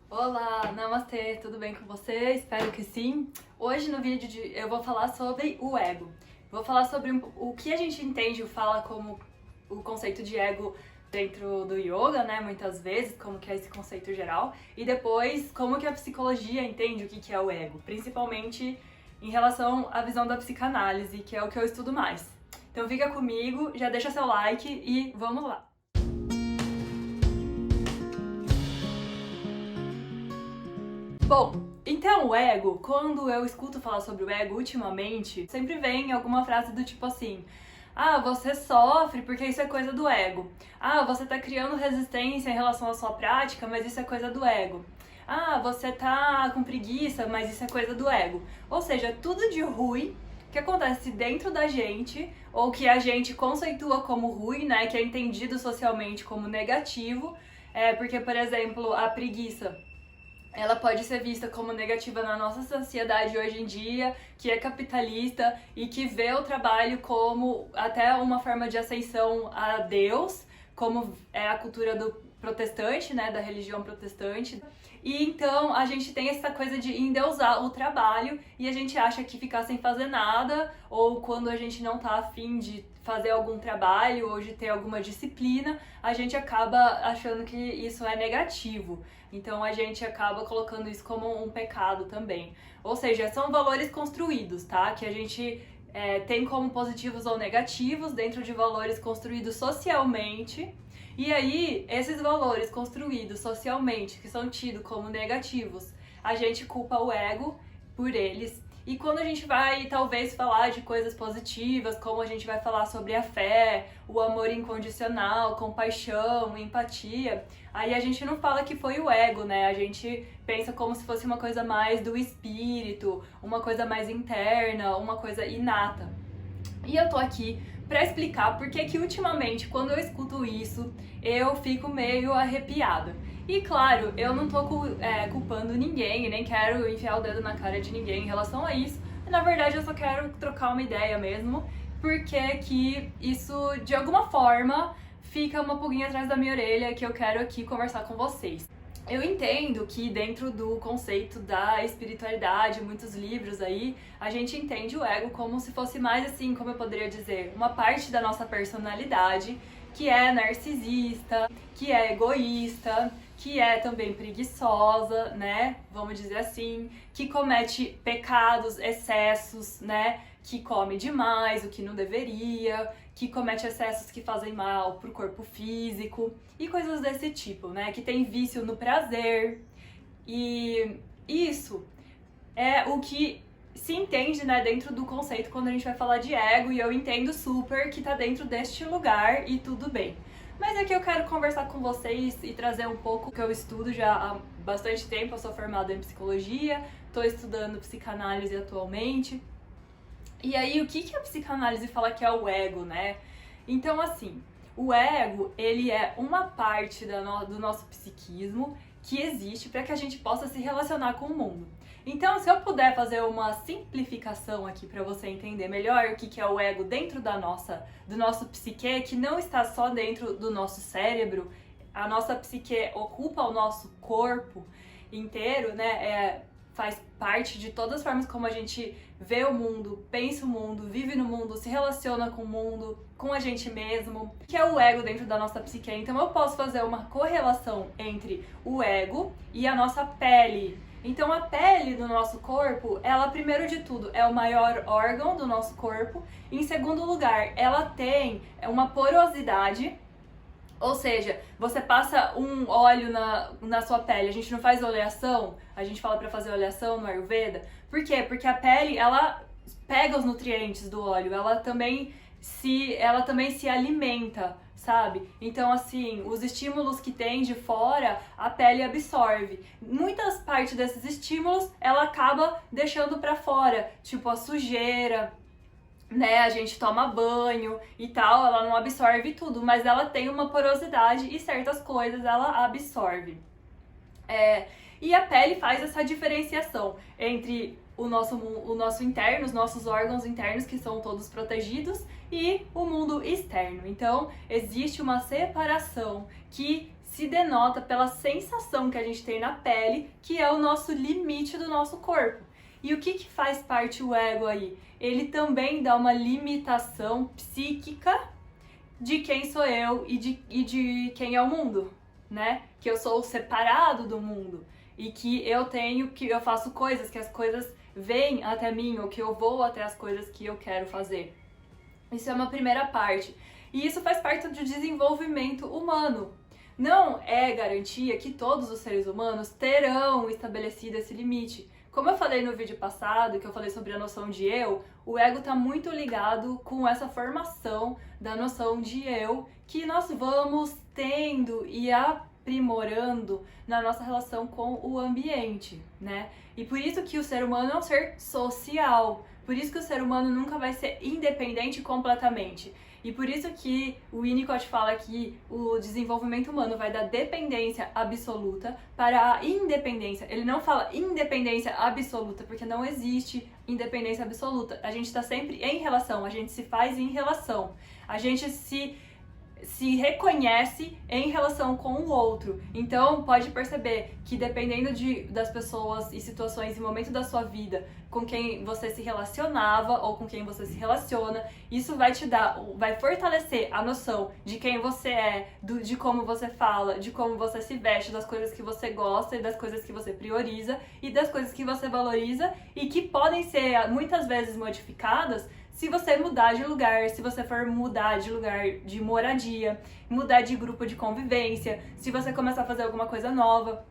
Olá, namastê, tudo bem com você? Espero que sim. Hoje no vídeo eu vou falar sobre o ego. Vou falar sobre o que a gente entende, fala como o conceito de ego dentro do yoga, né, muitas vezes, como que é esse conceito geral, e depois como que a psicologia entende o que é o ego, principalmente em relação à visão da psicanálise, que é o que eu estudo mais. Então fica comigo, já deixa seu like e vamos lá! Bom, então o ego, quando eu escuto falar sobre o ego ultimamente, sempre vem alguma frase do tipo assim: ah, você sofre porque isso é coisa do ego. Ah, você tá criando resistência em relação à sua prática, mas isso é coisa do ego. Ah, você tá com preguiça, mas isso é coisa do ego. Ou seja, tudo de ruim que acontece dentro da gente, ou que a gente conceitua como ruim, né, que é entendido socialmente como negativo, porque, por exemplo, a preguiça ela pode ser vista como negativa na nossa sociedade hoje em dia, que é capitalista e que vê o trabalho como até uma forma de ascensão a Deus, como é a cultura do protestante, né, da religião protestante. E então a gente tem essa coisa de endeusar o trabalho e a gente acha que ficar sem fazer nada, ou quando a gente não tá afim de fazer algum trabalho ou de ter alguma disciplina, a gente acaba achando que isso é negativo. Então a gente acaba colocando isso como um pecado também. Ou seja, são valores construídos, tá? Que a gente tem como positivos ou negativos dentro de valores construídos socialmente. E aí, esses valores construídos socialmente, que são tidos como negativos, a gente culpa o ego por eles. E quando a gente vai, talvez, falar de coisas positivas, como a gente vai falar sobre a fé, o amor incondicional, compaixão, empatia, aí a gente não fala que foi o ego, né? A gente pensa como se fosse uma coisa mais do espírito, uma coisa mais interna, uma coisa inata. E eu tô aqui pra explicar porque que ultimamente, quando eu escuto isso, eu fico meio arrepiada. E claro, eu não tô culpando ninguém, nem quero enfiar o dedo na cara de ninguém em relação a isso. Na verdade, eu só quero trocar uma ideia mesmo, porque que isso, de alguma forma, fica uma pulguinha atrás da minha orelha que eu quero aqui conversar com vocês. Eu entendo que dentro do conceito da espiritualidade, muitos livros aí, a gente entende o ego como se fosse mais assim, como eu poderia dizer, uma parte da nossa personalidade que é narcisista, que é egoísta, que é também preguiçosa, né? Vamos dizer assim, que comete pecados, excessos, né? Que come demais, o que não deveria, que comete excessos que fazem mal pro corpo físico e coisas desse tipo, né? Que tem vício no prazer. E isso é o que se entende, né, dentro do conceito quando a gente vai falar de ego, e eu entendo super que tá dentro deste lugar e tudo bem. Mas aqui eu quero conversar com vocês e trazer um pouco que eu estudo já há bastante tempo. Eu sou formada em psicologia, tô estudando psicanálise atualmente. E aí, o que a psicanálise fala que é o ego, né? Então, assim, o ego, ele é uma parte do nosso psiquismo que existe para que a gente possa se relacionar com o mundo. Então, se eu puder fazer uma simplificação aqui para você entender melhor o que é o ego dentro do nosso psique, que não está só dentro do nosso cérebro, a nossa psique ocupa o nosso corpo inteiro, né? Faz parte de todas as formas como a gente vê o mundo, pensa o mundo, vive no mundo, se relaciona com o mundo, com a gente mesmo, que é o ego dentro da nossa psique. Então eu posso fazer uma correlação entre o ego e a nossa pele. Então a pele do nosso corpo, ela primeiro de tudo é o maior órgão do nosso corpo. Em segundo lugar, ela tem uma porosidade. Ou seja, você passa um óleo na sua pele, a gente não faz oleação, a gente fala pra fazer oleação no Ayurveda. Por quê? Porque a pele, ela pega os nutrientes do óleo, ela também se alimenta, sabe? Então, assim, os estímulos que tem de fora, a pele absorve. Muitas partes desses estímulos, ela acaba deixando pra fora, tipo a sujeira, né, a gente toma banho e tal, ela não absorve tudo, mas ela tem uma porosidade e certas coisas ela absorve. E a pele faz essa diferenciação entre o nosso interno, os nossos órgãos internos, que são todos protegidos, e o mundo externo. Então, existe uma separação que se denota pela sensação que a gente tem na pele, que é o nosso limite do nosso corpo. E o que faz parte o ego aí? Ele também dá uma limitação psíquica de quem sou eu e de quem é o mundo, né? Que eu sou separado do mundo e que eu faço coisas, que as coisas vêm até mim, ou que eu vou até as coisas que eu quero fazer. Isso é uma primeira parte. E isso faz parte do desenvolvimento humano. Não é garantia que todos os seres humanos terão estabelecido esse limite. Como eu falei no vídeo passado, que eu falei sobre a noção de eu, o ego está muito ligado com essa formação da noção de eu que nós vamos tendo e aprimorando na nossa relação com o ambiente, né? E por isso que o ser humano é um ser social, por isso que o ser humano nunca vai ser independente completamente. E por isso que o Winnicott fala que o desenvolvimento humano vai da dependência absoluta para a independência. Ele não fala independência absoluta, porque não existe independência absoluta. A gente está sempre em relação, a gente se faz em relação. A gente se reconhece em relação com o outro. Então, pode perceber que dependendo das pessoas e situações e momento da sua vida com quem você se relacionava ou com quem você se relaciona, isso vai fortalecer a noção de quem você é, de como você fala, de como você se veste, das coisas que você gosta e das coisas que você prioriza e das coisas que você valoriza e que podem ser muitas vezes modificadas se você mudar de lugar, se você for mudar de lugar de moradia, mudar de grupo de convivência, se você começar a fazer alguma coisa nova.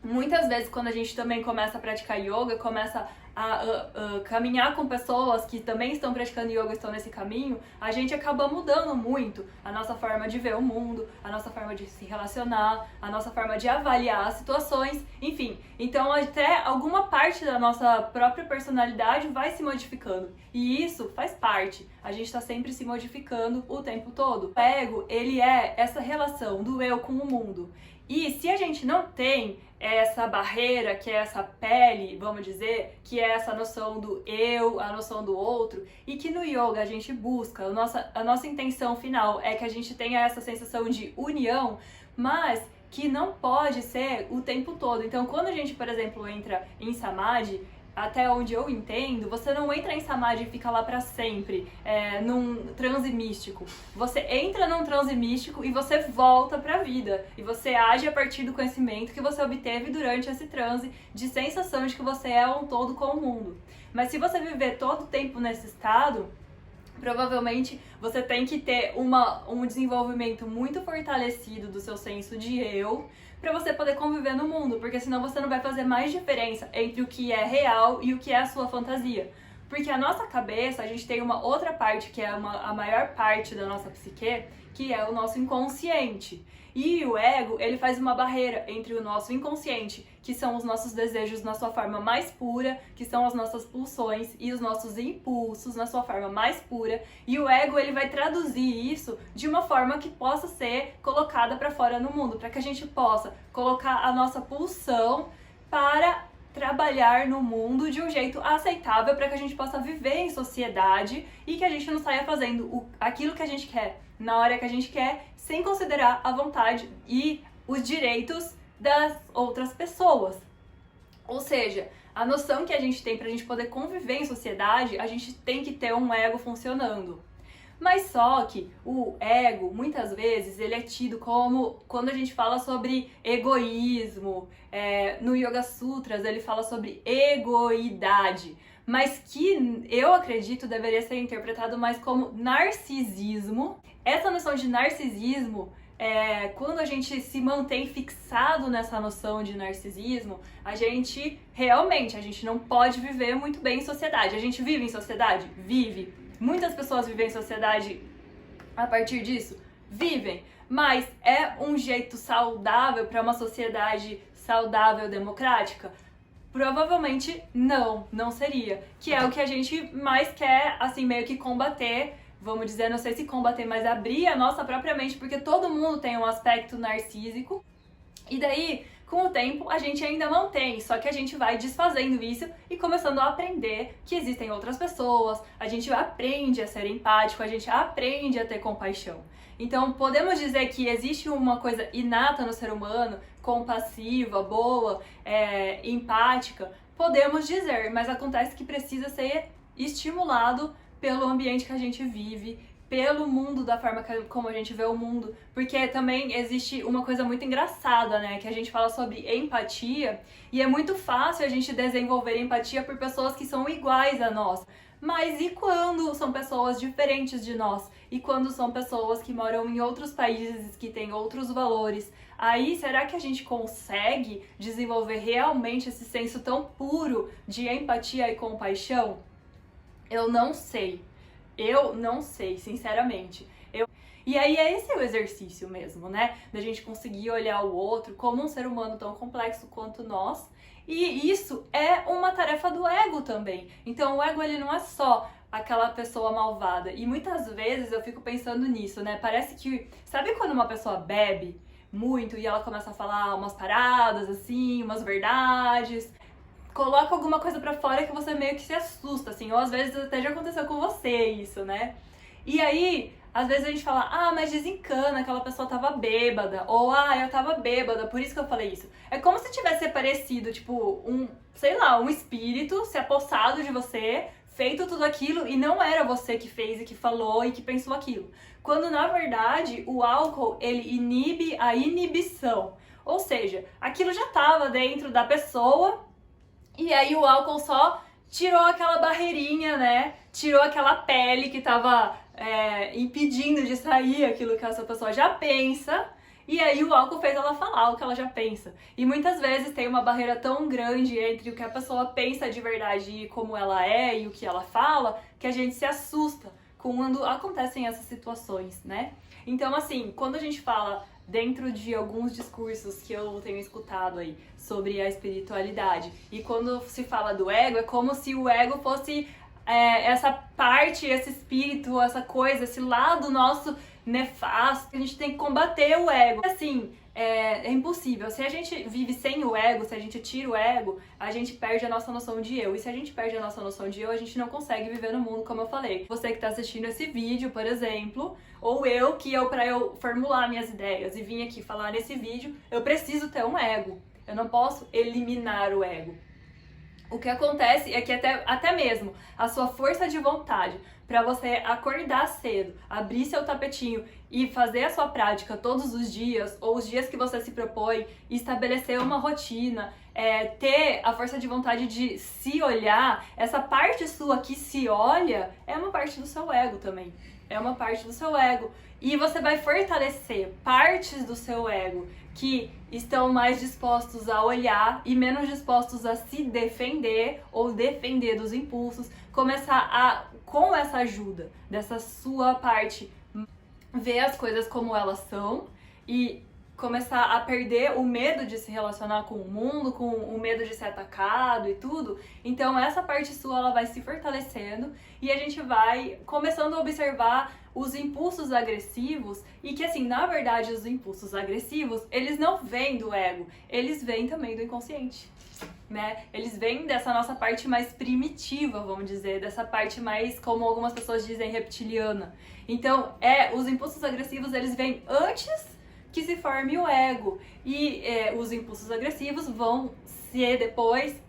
Muitas vezes, quando a gente também começa a praticar yoga, começa a caminhar com pessoas que também estão praticando yoga, estão nesse caminho, a gente acaba mudando muito a nossa forma de ver o mundo, a nossa forma de se relacionar, a nossa forma de avaliar as situações, enfim. Então, até alguma parte da nossa própria personalidade vai se modificando. E isso faz parte. A gente está sempre se modificando o tempo todo. O ego, ele é essa relação do eu com o mundo. E se a gente não tem essa barreira, que é essa pele, vamos dizer, que é essa noção do eu, a noção do outro, e que no yoga a gente busca, a nossa intenção final é que a gente tenha essa sensação de união, mas que não pode ser o tempo todo. Então, quando a gente, por exemplo, entra em Samadhi, até onde eu entendo, você não entra em Samadhi e fica lá pra sempre, num transe místico. Você entra num transe místico e você volta pra vida. E você age a partir do conhecimento que você obteve durante esse transe de sensação de que você é um todo com o mundo. Mas se você viver todo o tempo nesse estado, provavelmente você tem que ter um desenvolvimento muito fortalecido do seu senso de eu para você poder conviver no mundo, porque senão você não vai fazer mais diferença entre o que é real e o que é a sua fantasia. Porque a nossa cabeça, a gente tem uma outra parte que é a maior parte da nossa psique, que é o nosso inconsciente. E o ego, ele faz uma barreira entre o nosso inconsciente, que são os nossos desejos na sua forma mais pura, que são as nossas pulsões e os nossos impulsos na sua forma mais pura, e o ego, ele vai traduzir isso de uma forma que possa ser colocada para fora no mundo, para que a gente possa colocar a nossa pulsão para trabalhar no mundo de um jeito aceitável, para que a gente possa viver em sociedade e que a gente não saia fazendo aquilo que a gente quer na hora que a gente quer, sem considerar a vontade e os direitos das outras pessoas. Ou seja, a noção que a gente tem para a gente poder conviver em sociedade, a gente tem que ter um ego funcionando. Mas só que o ego, muitas vezes, ele é tido como, quando a gente fala sobre egoísmo, no Yoga Sutras ele fala sobre egoidade, mas que eu acredito deveria ser interpretado mais como narcisismo. Essa noção de narcisismo, quando a gente se mantém fixado nessa noção de narcisismo, a gente não pode viver muito bem em sociedade. A gente vive em sociedade? Vive. Muitas pessoas vivem em sociedade a partir disso? Vivem. Mas é um jeito saudável para uma sociedade saudável, democrática? Provavelmente não seria. Que é o que a gente mais quer, assim, meio que combater. Vamos dizer, não sei se combater, mas abrir a nossa própria mente, porque todo mundo tem um aspecto narcísico. E daí, com o tempo, a gente ainda não tem, só que a gente vai desfazendo isso e começando a aprender que existem outras pessoas, a gente aprende a ser empático, a gente aprende a ter compaixão. Então, podemos dizer que existe uma coisa inata no ser humano, compassiva, boa, empática? Podemos dizer, mas acontece que precisa ser estimulado pelo ambiente que a gente vive, pelo mundo, da forma como a gente vê o mundo, porque também existe uma coisa muito engraçada, né, que a gente fala sobre empatia, e é muito fácil a gente desenvolver empatia por pessoas que são iguais a nós. Mas e quando são pessoas diferentes de nós? E quando são pessoas que moram em outros países, que têm outros valores? Aí, será que a gente consegue desenvolver realmente esse senso tão puro de empatia e compaixão? Eu não sei. Eu não sei, sinceramente. E aí esse é o exercício mesmo, né? Da gente conseguir olhar o outro como um ser humano tão complexo quanto nós. E isso é uma tarefa do ego também. Então o ego, ele não é só aquela pessoa malvada. E muitas vezes eu fico pensando nisso, né? Parece que... Sabe quando uma pessoa bebe muito e ela começa a falar umas paradas, assim, umas verdades... Coloca alguma coisa pra fora que você meio que se assusta, assim, ou às vezes até já aconteceu com você isso, né? E aí, às vezes a gente fala, mas desencana, aquela pessoa tava bêbada, ou eu tava bêbada, por isso que eu falei isso. É como se tivesse aparecido, tipo, um espírito se apossado de você, feito tudo aquilo, e não era você que fez e que falou e que pensou aquilo. Quando, na verdade, o álcool, ele inibe a inibição. Ou seja, aquilo já tava dentro da pessoa. E aí o álcool só tirou aquela barreirinha, né? Tirou aquela pele que tava impedindo de sair aquilo que essa pessoa já pensa. E aí o álcool fez ela falar o que ela já pensa. E muitas vezes tem uma barreira tão grande entre o que a pessoa pensa de verdade e como ela é e o que ela fala, que a gente se assusta quando acontecem essas situações, né? Então, assim, quando a gente fala dentro de alguns discursos que eu tenho escutado aí sobre a espiritualidade, e quando se fala do ego, é como se o ego fosse essa parte, esse espírito, essa coisa, esse lado nosso nefasto. A gente tem que combater o ego. Assim, é impossível. Se a gente vive sem o ego, se a gente tira o ego, a gente perde a nossa noção de eu. E se a gente perde a nossa noção de eu, a gente não consegue viver no mundo, como eu falei. Você que tá assistindo esse vídeo, por exemplo, ou pra eu formular minhas ideias e vir aqui falar nesse vídeo, eu preciso ter um ego. Eu não posso eliminar o ego. O que acontece é que até mesmo a sua força de vontade para você acordar cedo, abrir seu tapetinho e fazer a sua prática todos os dias, ou os dias que você se propõe, estabelecer uma rotina, ter a força de vontade de se olhar, essa parte sua que se olha é uma parte do seu ego também. É uma parte do seu ego. E você vai fortalecer partes do seu ego que estão mais dispostos a olhar e menos dispostos a se defender ou defender dos impulsos. Começar com essa ajuda dessa sua parte, ver as coisas como elas são e começar a perder o medo de se relacionar com o mundo, com o medo de ser atacado e tudo. Então essa parte sua, ela vai se fortalecendo e a gente vai começando a observar os impulsos agressivos e que, assim, na verdade, os impulsos agressivos, eles não vêm do ego, eles vêm também do inconsciente, né? Eles vêm dessa nossa parte mais primitiva, vamos dizer, dessa parte mais, como algumas pessoas dizem, reptiliana. Então, os impulsos agressivos, eles vêm antes que se forme o ego. E os impulsos agressivos vão ser depois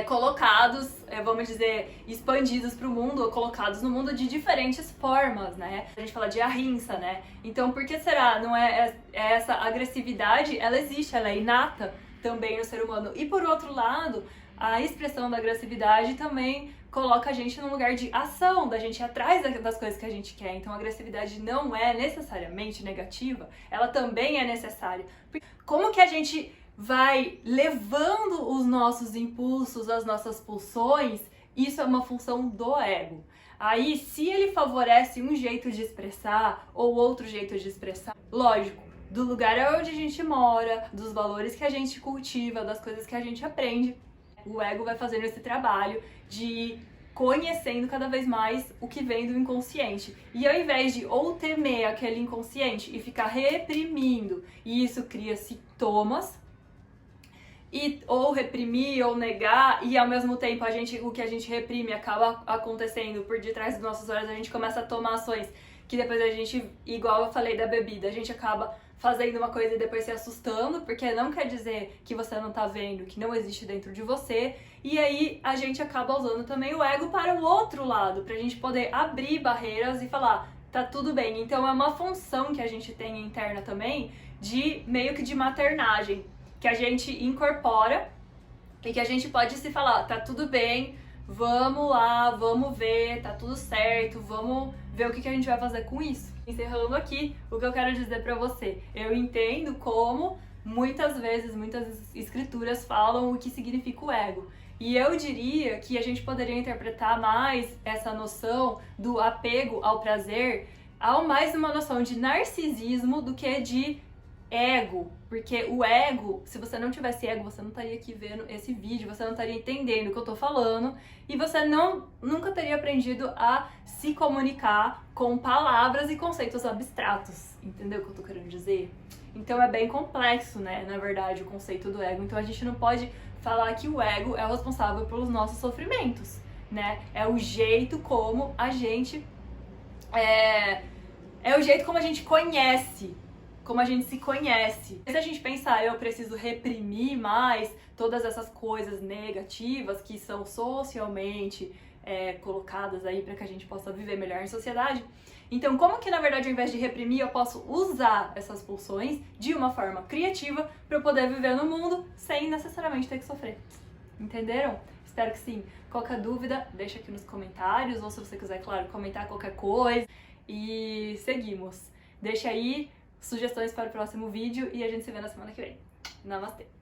colocados, vamos dizer, expandidos para o mundo, ou colocados no mundo de diferentes formas, né? A gente fala de ahimsa, né? Então, por que será? Não essa agressividade, ela existe, ela é inata também no ser humano. E por outro lado, a expressão da agressividade também coloca a gente num lugar de ação, da gente ir atrás das coisas que a gente quer. Então a agressividade não é necessariamente negativa, ela também é necessária. Como que a gente vai levando os nossos impulsos, as nossas pulsões? Isso é uma função do ego. Aí, se ele favorece um jeito de expressar ou outro jeito de expressar, lógico, do lugar onde a gente mora, dos valores que a gente cultiva, das coisas que a gente aprende, o ego vai fazendo esse trabalho de ir conhecendo cada vez mais o que vem do inconsciente. E ao invés de ou temer aquele inconsciente e ficar reprimindo, e isso cria sintomas, ou reprimir ou negar, e ao mesmo tempo o que a gente reprime acaba acontecendo por detrás dos nossos olhos, a gente começa a tomar ações que depois a gente, igual eu falei da bebida, a gente acaba fazendo uma coisa e depois se assustando, porque não quer dizer que você não tá vendo, que não existe dentro de você. E aí a gente acaba usando também o ego para o outro lado, pra gente poder abrir barreiras e falar, tá tudo bem. Então é uma função que a gente tem interna também, de meio que de maternagem, que a gente incorpora e que a gente pode se falar, tá tudo bem, vamos lá, vamos ver, tá tudo certo, vamos ver o que a gente vai fazer com isso. Encerrando aqui, o que eu quero dizer pra você, eu entendo como muitas vezes, muitas escrituras falam o que significa o ego. E eu diria que a gente poderia interpretar mais essa noção do apego ao prazer ao mais uma noção de narcisismo do que de ego, porque o ego, se você não tivesse ego, você não estaria aqui vendo esse vídeo, você não estaria entendendo o que eu tô falando e você nunca teria aprendido a se comunicar com palavras e conceitos abstratos, entendeu o que eu tô querendo dizer? Então é bem complexo, né, na verdade, o conceito do ego, então a gente não pode falar que o ego é o responsável pelos nossos sofrimentos, né, é o jeito como a gente é o jeito como a gente conhece, como a gente se conhece. Se a gente pensar, eu preciso reprimir mais todas essas coisas negativas que são socialmente colocadas aí para que a gente possa viver melhor em sociedade. Então, como que na verdade, ao invés de reprimir, eu posso usar essas pulsões de uma forma criativa para eu poder viver no mundo sem necessariamente ter que sofrer? Entenderam? Espero que sim. Qualquer dúvida, deixa aqui nos comentários, ou se você quiser, claro, comentar qualquer coisa. E seguimos. Deixa aí sugestões para o próximo vídeo e a gente se vê na semana que vem. Namastê!